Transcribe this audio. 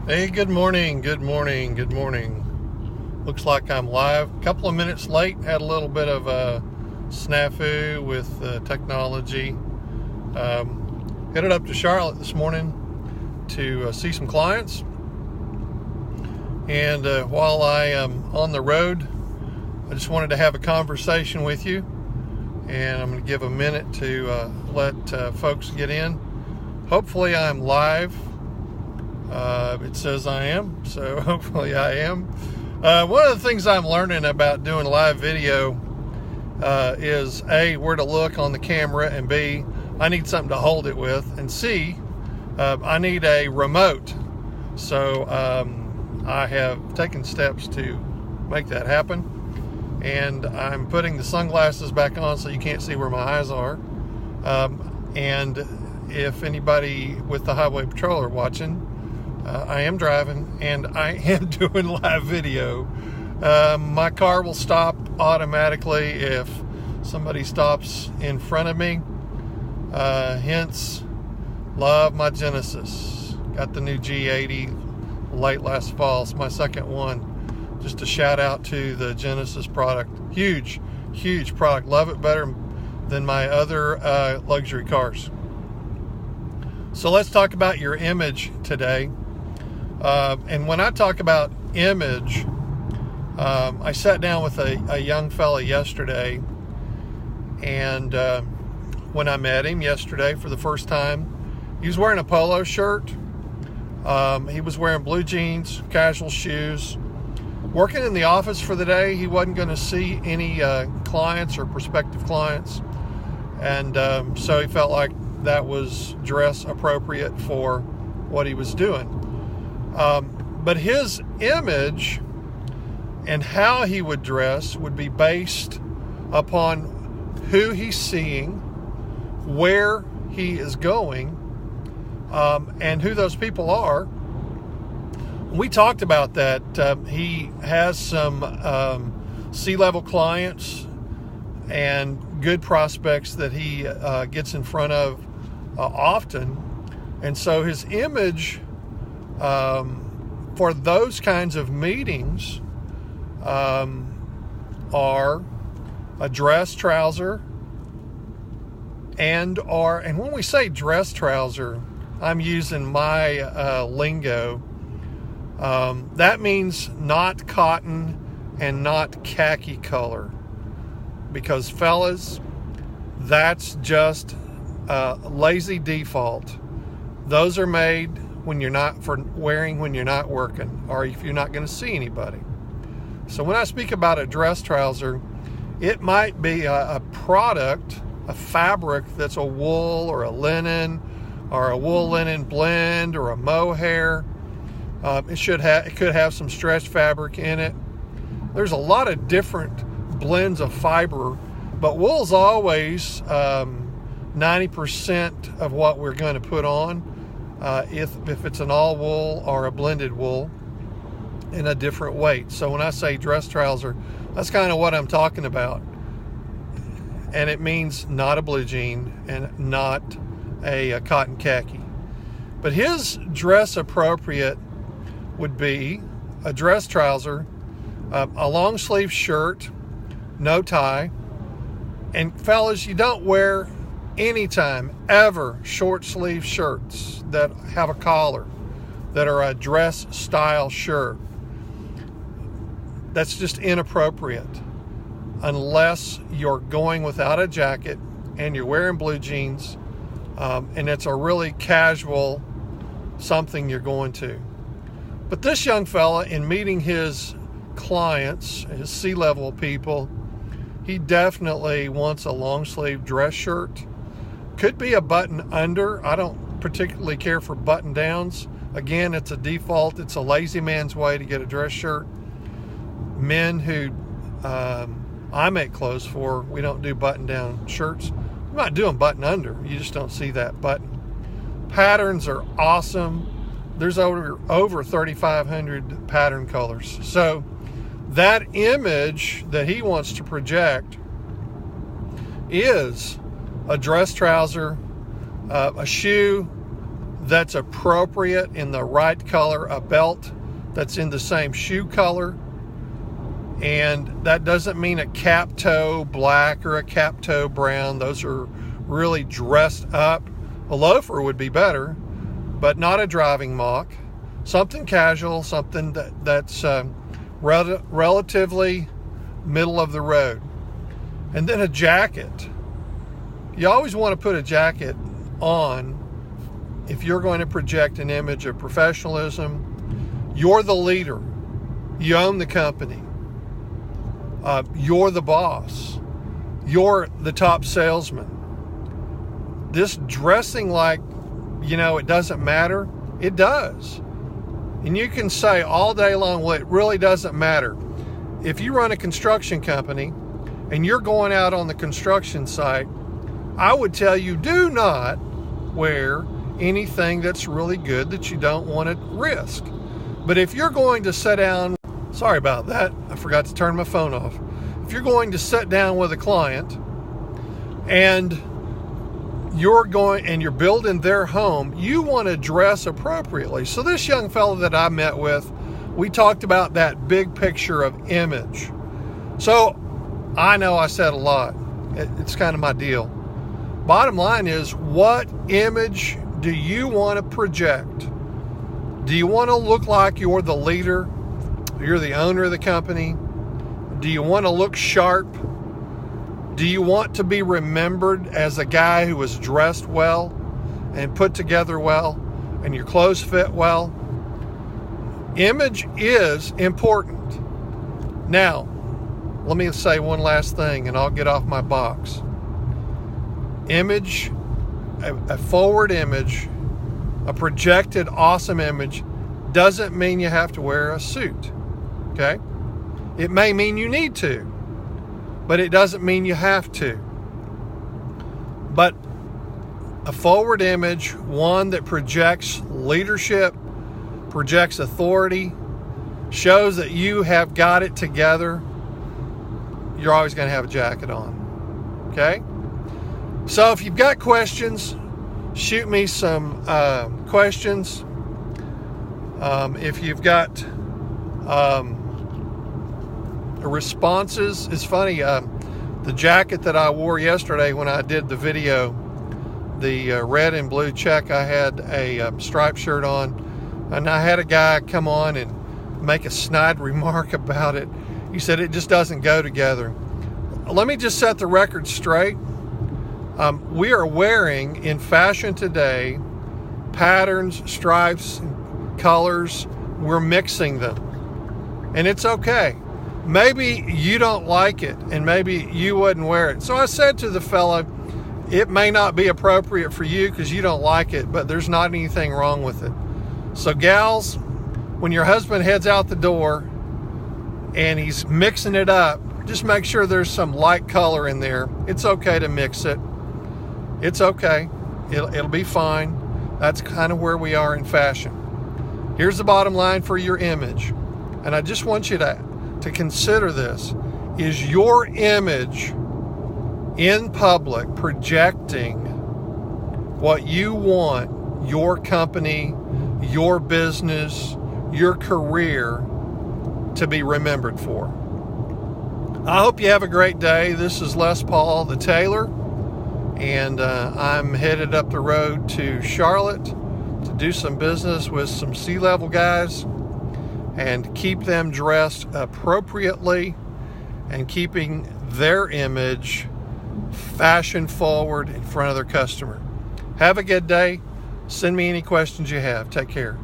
Hey, good morning, good morning, good morning. Looks like I'm live. A couple of minutes late. Had a little bit of a snafu with technology. Headed up to Charlotte this morning to see some clients. And while I am on the road, I just wanted to have a conversation with you. And I'm going to give a minute to let folks get in. Hopefully I'm live. It says I am, so hopefully I am. One of the things I'm learning about doing live video is A, where to look on the camera, and B, I need something to hold it with, and C, I need a remote. So I have taken steps to make that happen, and I'm putting the sunglasses back on so you can't see where my eyes are. And if anybody with the Highway Patrol are watching, I am driving and I am doing live video. My car will stop automatically if somebody stops in front of me. Hence, love my Genesis. Got the new G80 late last fall. It's my second one. Just a shout out to the Genesis product. Huge, huge product. Love it better than my other luxury cars. So let's talk about your image today. And when I talk about image, I sat down with a young fella yesterday, and when I met him yesterday for the first time, he was wearing a polo shirt. He was wearing blue jeans, casual shoes. Working in the office for the day, he wasn't going to see any clients or prospective clients, and so he felt like that was dress appropriate for what he was doing. But his image and how he would dress would be based upon who he's seeing, where he is going, and who those people are. We talked about that. He has some C-level clients and good prospects that he gets in front of often. And so his image for those kinds of meetings are a dress trouser and when we say dress trouser, I'm using my lingo. That means not cotton and not khaki color, because fellas, that's just lazy default. Those are made when you're not wearing when you're not working, or if you're not going to see anybody. So when I speak about a dress trouser, it might be a product, a fabric that's a wool or a linen, or a wool linen blend, or a mohair. It could have some stretch fabric in it. There's a lot of different blends of fiber, but wool's always 90% of what we're going to put on. If it's an all wool or a blended wool in a different weight. So when I say dress trouser, that's kind of what I'm talking about. And it means not a blue jean and not a cotton khaki. But his dress appropriate would be a dress trouser, a long sleeve shirt, no tie. And fellas, you don't wear anytime ever short sleeve shirts that have a collar, that are a dress style shirt. That's just inappropriate unless you're going without a jacket and you're wearing blue jeans, and it's a really casual something you're going to. But this young fella, in meeting his clients, his C-level people, he definitely wants a long sleeve dress shirt. Could be a button under. I don't particularly care for button downs. Again, it's a default. It's a lazy man's way to get a dress shirt. Men who I make clothes for, we don't do button down shirts. I'm not doing button under. You just don't see that button. Patterns are awesome. There's over 3,500 pattern colors. So that image that he wants to project is a dress trouser, a shoe that's appropriate in the right color, a belt that's in the same shoe color. And that doesn't mean a cap toe black or a cap toe brown. Those are really dressed up. A loafer would be better, but not a driving mock. Something casual, something that's relatively middle of the road. And then a jacket. You always want to put a jacket on if you're going to project an image of professionalism. You're the leader. You own the company. You're the boss. You're the top salesman. This dressing like, it doesn't matter. It does. And you can say all day long, well, it really doesn't matter. If you run a construction company and you're going out on the construction site, I would tell you, do not wear anything that's really good that you don't want to risk. But if you're going to sit down, sorry about that, I forgot to turn my phone off. If you're going to sit down with a client and you're building their home, you want to dress appropriately. So this young fellow that I met with, we talked about that big picture of image. So I know I said a lot. It's kind of my deal. Bottom line is, what image do you want to project? Do you want to look like you're the leader? You're the owner of the company? Do you want to look sharp? Do you want to be remembered as a guy who was dressed well and put together well and your clothes fit well? Image is important. Now, let me say one last thing and I'll get off my box. Image, a forward image, a projected awesome image doesn't mean you have to wear a suit, okay? It may mean you need to, but it doesn't mean you have to. But a forward image, one that projects leadership, projects authority, shows that you have got it together, you're always going to have a jacket on, okay? So if you've got questions, shoot me some questions. If you've got responses, it's funny, the jacket that I wore yesterday when I did the video, the red and blue check, I had a striped shirt on, and I had a guy come on and make a snide remark about it. He said it just doesn't go together. Let me just set the record straight. We are wearing in fashion today patterns, stripes, colors. We're mixing them, and it's okay. Maybe you don't like it, and maybe you wouldn't wear it. So I said to the fellow, it may not be appropriate for you because you don't like it, but there's not anything wrong with it. So gals, when your husband heads out the door and he's mixing it up, just make sure there's some light color in there. It's okay to mix it. It's okay. It'll be fine. That's kind of where we are in fashion. Here's the bottom line for your image. And I just want you to consider this. Is your image in public projecting what you want your company, your business, your career to be remembered for? I hope you have a great day. This is Les Paul, the tailor, and I'm headed up the road to Charlotte to do some business with some C-level guys and keep them dressed appropriately and keeping their image fashion forward in front of their customer. Have a good day. Send me any questions you have. Take care.